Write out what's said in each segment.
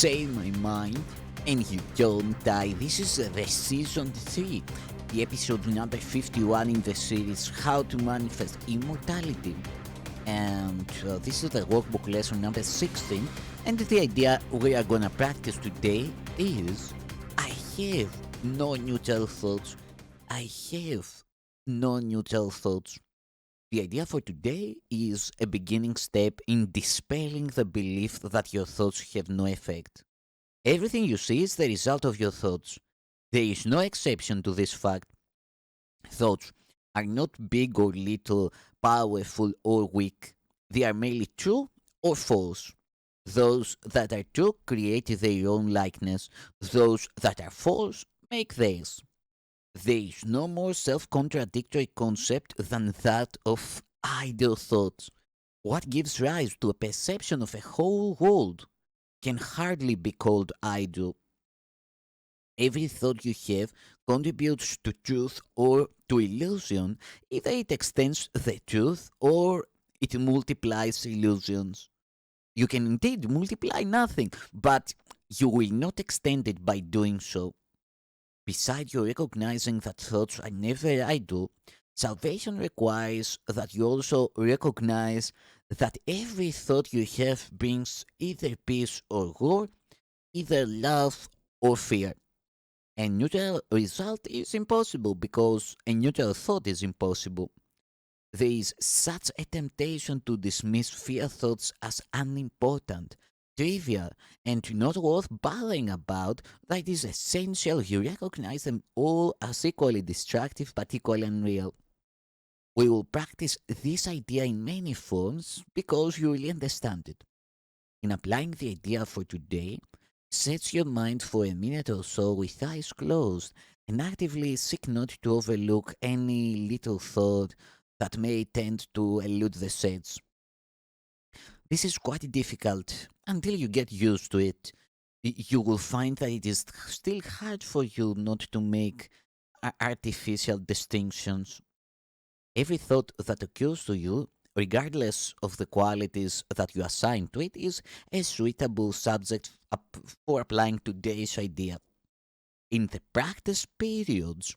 Say my mind and you don't die. This is the season 3, the episode number 51 in the series How to Manifest Immortality. And this is the workbook lesson number 16. And the idea we are gonna practice today is I have no neutral thoughts. I have no neutral thoughts. The idea for today is a beginning step in dispelling the belief that your thoughts have no effect. Everything you see is the result of your thoughts. There is no exception to this fact. Thoughts are not big or little, powerful or weak. They are merely true or false. Those that are true create their own likeness. Those that are false make theirs. There is no more self-contradictory concept than that of idle thoughts. What gives rise to a perception of a whole world can hardly be called idle. Every thought you have contributes to truth or to illusion. Either it extends the truth or it multiplies illusions. You can indeed multiply nothing, but you will not extend it by doing so. Besides you recognizing that thoughts are never idle, salvation requires that you also recognize that every thought you have brings either peace or war, either love or fear. A neutral result is impossible because a neutral thought is impossible. There is such a temptation to dismiss fear thoughts as unimportant, trivial, and not worth bothering about that it is essential you recognize them all as equally destructive but equally unreal. We will practice this idea in many forms because you really understand it. In applying the idea for today, set your mind for a minute or so with eyes closed and actively seek not to overlook any little thought that may tend to elude the sense. This is quite difficult until you get used to it. You will find that it is still hard for you not to make artificial distinctions. Every thought that occurs to you, regardless of the qualities that you assign to it, is a suitable subject for applying today's idea. In the practice periods,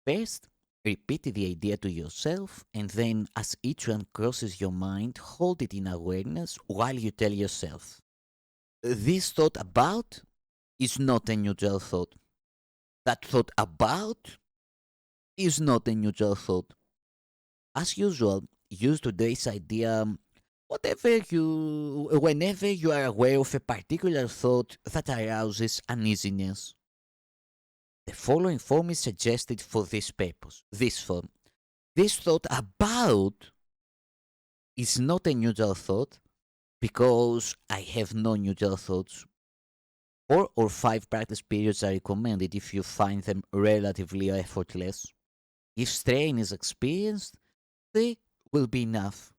first repeat the idea to yourself, and then, as each one crosses your mind, hold it in awareness while you tell yourself, this thought about is not a neutral thought. That thought about is not a neutral thought. As usual, use today's idea whenever you are aware of a particular thought that arouses uneasiness. The following form is suggested for this purpose. This form. This thought about is not a neutral thought because I have no neutral thoughts. 4 or 5 practice periods are recommended if you find them relatively effortless. If strain is experienced, 3 will be enough.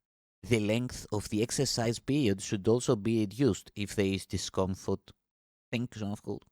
The length of the exercise period should also be reduced if there is discomfort. Thank you, Jean-Claude.